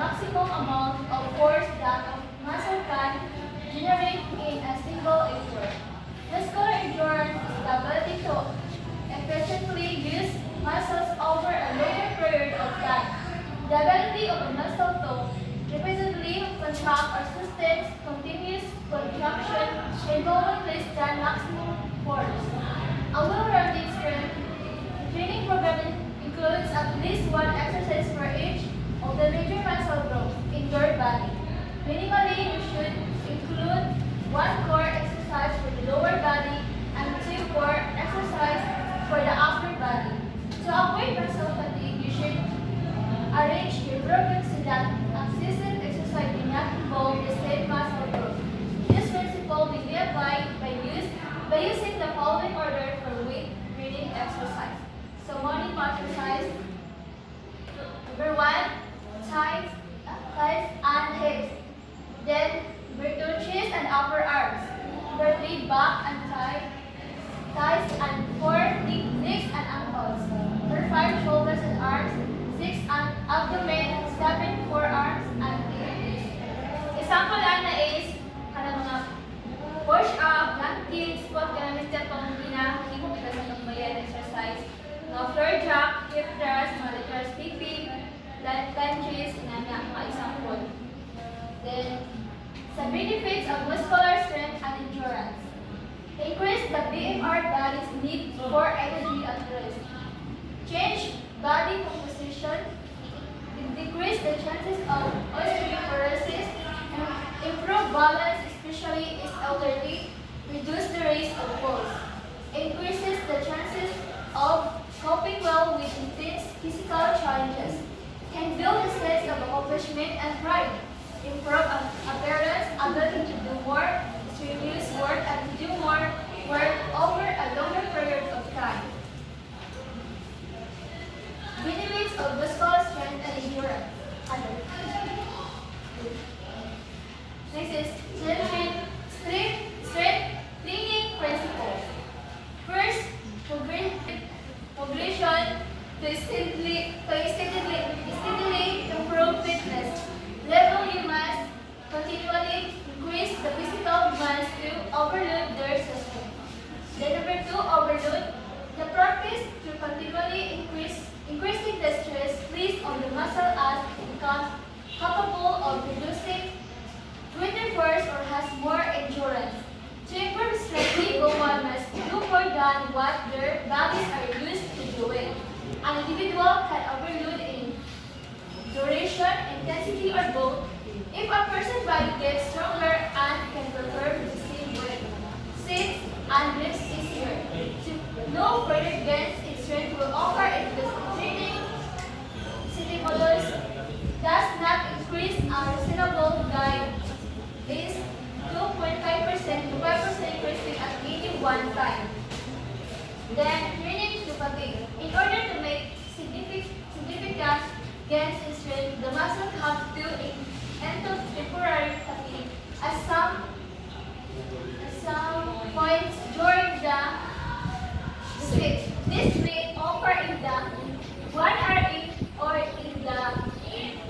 maximum amount of force that a muscle can generate in a single effort. Muscular endurance is the ability to efficiently use muscles over a longer period of time. The ability of a muscle to repeatedly contract or sustain continuous contraction involving less than maximum force. A well-rounded strength training program includes at least one exercise for each of the major muscle groups in your body. Minimally, you should include one core exercise for the lower body and two core exercises for the upper body. To avoid muscle fatigue, you should arrange your program so that excessive exercise do not involve the same muscle group. This principle will be applied by using the following order for weight training exercise. So morning exercise. Number 1, thighs and hips. Then number 2, chest and upper arms. Number 3, back and thighs and 4, legs and ankles. Number 5, shoulders and arms. 6, abdomen. 7, forearms and 8. Example ana is kanang mga push up, planking, squat, kanang step pang ginahimo kita sa pagbayan exercise. Mga floor jump, hip thrust, mga lateral skipping, lunges, mga example. Then, sa benefits of muscular strength and endurance. Increase the BMR body's need for energy at rest. Change body composition. Decrease the chances of osteoporosis. Improve balance, especially in elderly. Reduce the risk of falls. Increases the chances of coping well with intense physical challenges. Can build a sense of accomplishment and pride. Improve appearance, ability to do more, to reduce work, and to do more work over a longer period of time. Benefits of muscular strength and endurance. Next is strength training principles. First, progression to steadily improve fitness. Level you must continually increase the physical demands to overload their system. Then number 2, overload. The practice to continually increasing the stress placed on the muscle as it becomes capable of producing greater force or has more endurance. To improve strength, one must do more than what their bodies are used to doing. An individual can overload in duration, intensity, or both. If a person's body gets stronger and can perform the same weight, sits and lifts easier. No further gains in strength will occur if the training stimulus does not increase a reasonable guide is 2.5% to 5% increasing at any one time. Then, training to fatigue. In order to make significant gains in strength, the muscle have to enter temporary fatigue at some points during the stage. This may occur in the 1 hour in or in the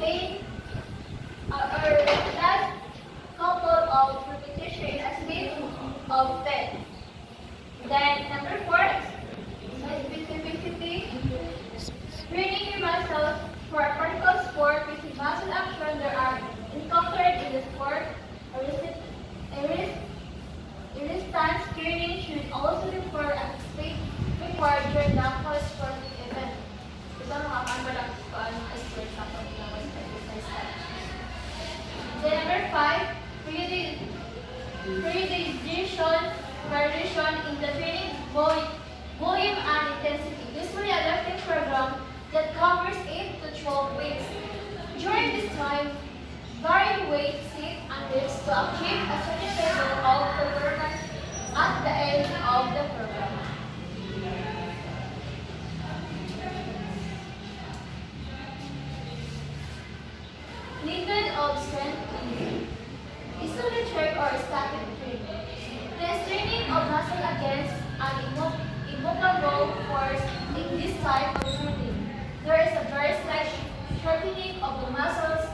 8 or last couple of repetitions as made of 10. Then number 4 is specificity. Training your muscles for a particular sport with muscle action there are encountered in the sport. A resistance training should also refer and state required during the whole sporting event. Ito ang mga sport sa exercise. Then number 5, periodization, variation in the training volume and intensity. Usually a lifting program that covers 8 to 12 weeks. During this time, varying weight, sit, and lifts to achieve a certain level of performance at the end of the program. Method of strength training. Isometric or static training. This training of muscle against an immovable force in this type of training. There is a very slight shortening of the muscles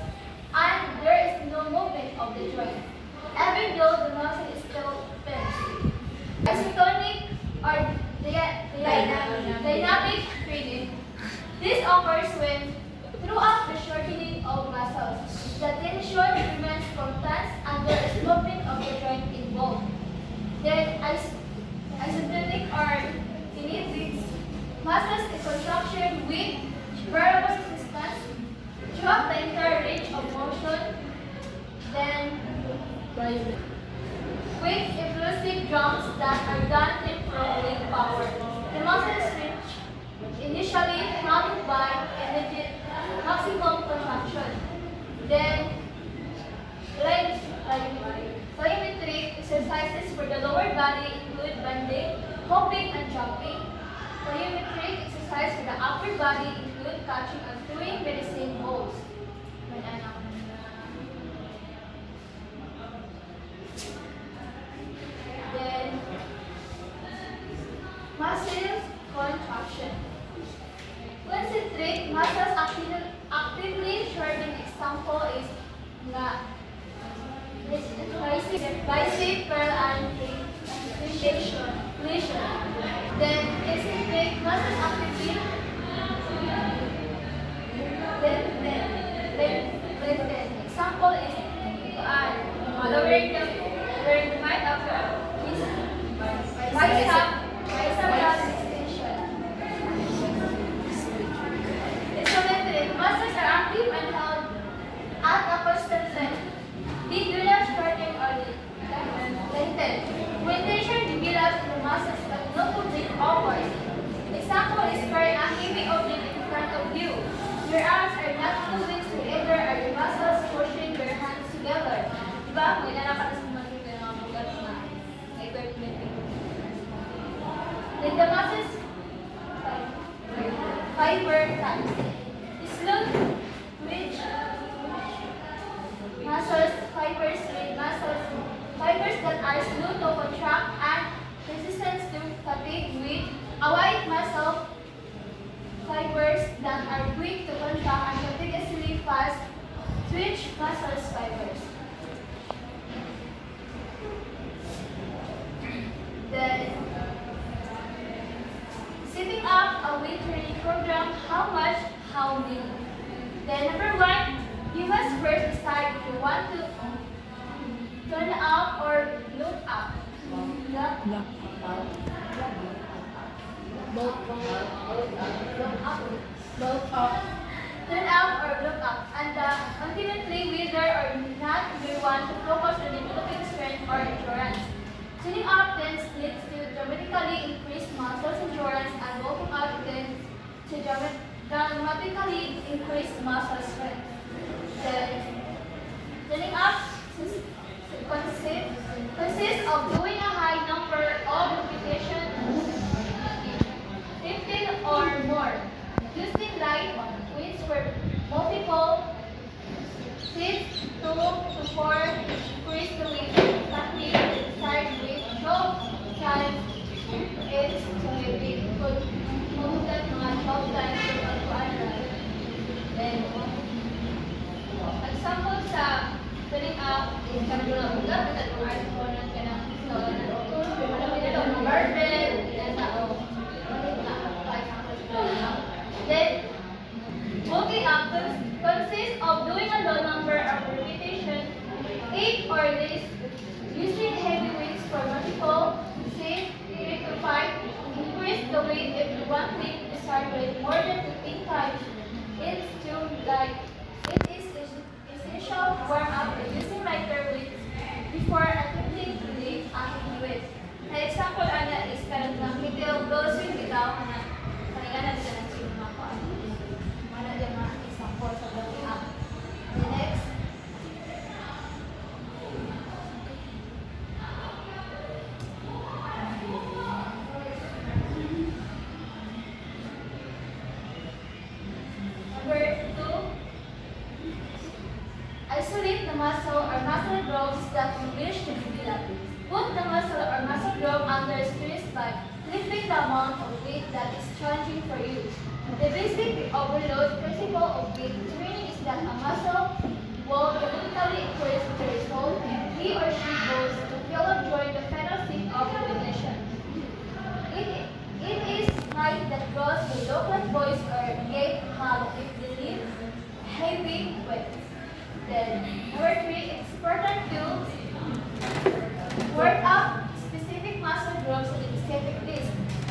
Quick, explosive jumps that are done to improve leg power. The muscles reach initially followed by immediate maximum contraction. Then, plyometric exercises for the lower body include bending, hopping, and jumping. Plyometric exercise for the upper body include catching and throwing medicine balls. Then, muscle contraction. Concentrate muscles actively shortening. Example is bicep curl and flexion. Then concentrate muscles actively lengthen. Example is lowering the might after bicep extension. Isometric muscles are active and held at a constant length. They do not shorten or lengthen. When tension develops in the muscles but no movement forward. Example is carrying a heavy object in front of you. Your arms are not moving together or your muscles pushing your hands together. Diba? May nalakad sa mga bugat na hypertrophy. Then the muscles fiber types. Slow twitch muscles, fibers with muscles, fibers that are slow to contract and resistant to fatigue with a wide muscle, fibers that are quick to contract and contagiously fast twitch muscles fibers. Then, setting up a weight training program, how much, how many. Then number 1, you must first decide if you want to turn up or look up. Look up. Turn up or look up. And ultimately, whether or not you want to focus on developing strength or endurance. Tuning up then leads to dramatically increased muscle endurance, and walking up then to dramatically increased muscle strength. Then, tuning up consists of doing a high number of repetitions, 15 or more, using light weights for multiple 6 to 4 increase the weight technique inside with 12 times 8 to maybe could move that mga 12 times to 100. Then, example sa tuning up is kami ko lang ugat, at kung ay ko na ka ng barbell, then, walking up consists of doing a low number of repetitions, 8 or less, using heavy weights for multiple, say 3 to 5. Increase the weight if you want weight to start with more than 15 times. It is essential to warm up by using lighter weights before attempting to lift a heavy weight. An example ana is karang ng middle blow swing bitaw na kaniganan ka ng swing mga kuan. Mana dyan mga example sa walking up. The next, number 2, isolate the muscle or muscle groups that you wish to develop. Put the muscle or muscle group under stress by lifting the amount of weight that is challenging for you. The basic overload principle of weight training is that a muscle will dramatically increase the result he or she goes to feel or join the final state of repetition. It is right that girls will look like boys or get hard if they lift heavy weights. Then, number 3, it's important to work up specific muscle groups in specific days.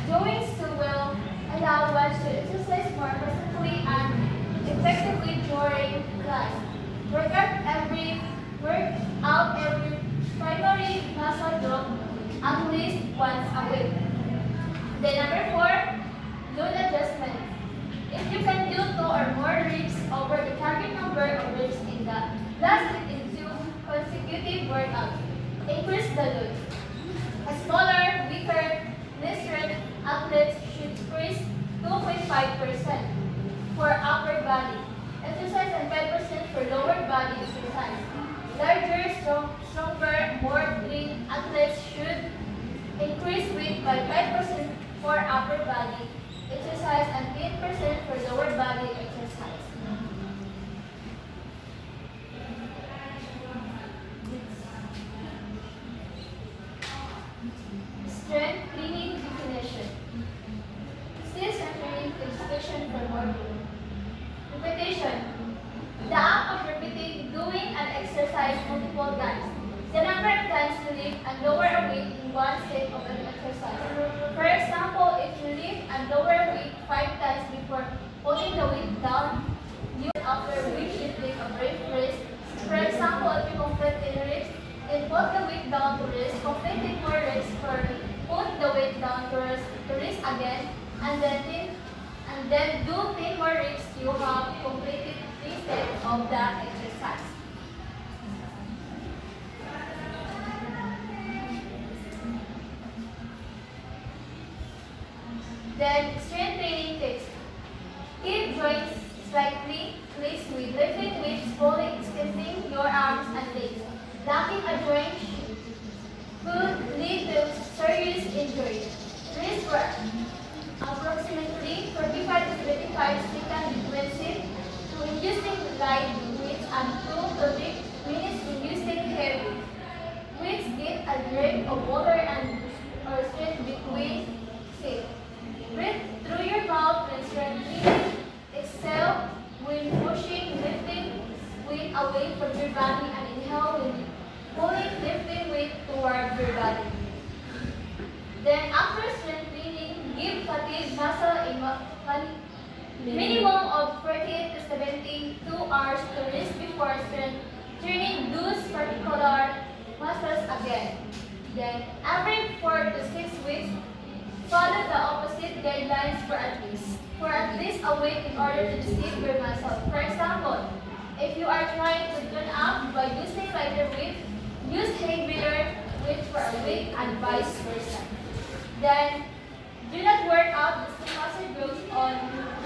Doing so will allow one to exercise more frequently and effectively during class. Work out every once a week. Then number 4, load adjustment. If you can do 2 or more reps over the target number of reps in the last week in 2 consecutive workouts, increase the load. A smaller, weaker, less strength athletes should increase 2.5% for upper body exercise and 5% for lower body exercise. Larger, stronger, more lean athletes should increase weight by 5% for upper body exercise and 10% for lower body exercise. Strength training definition. Still strength training classification for more room. Repetition. The act of repeating doing an exercise multiple times. The number of times you lift and lower a weight in one set of an exercise. For example, if you lift and lower a weight 5 times before putting the weight down, you after which you take a brief rest. For example, if you complete 10 reps, then put the weight down to rest, complete 10 more reps for put the weight down to rest again, and then do 10 more reps. You have completed 3 sets of the exercise. Then strength training tips. Keep joints slightly loose with lifting weights, pulling, extending your arms and legs. Lacking a joint could lead to serious injury. Rest for approximately 45 to 25 seconds between sets to inducing light weights and 2 to 3 minutes inducing heavy weights. Get a drink of water and or strength between sets. Breathe through your mouth when strengthening. Exhale when pushing, lifting weight away from your body, and inhale when pulling, lifting weight toward your body. Then after strength training, give fatigue muscle a minimum of 48 to 72 hours to rest before strength training those particular muscles again. Then every 4 to 6 weeks, follow the opposite guidelines for at least a week in order to deceive your muscle. For example, if you are trying to tune up by using lighter weight, use heavier weight for a week and vice versa. Then, do not work out the muscle growth on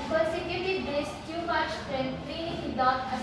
consecutive days. Too much strength training without a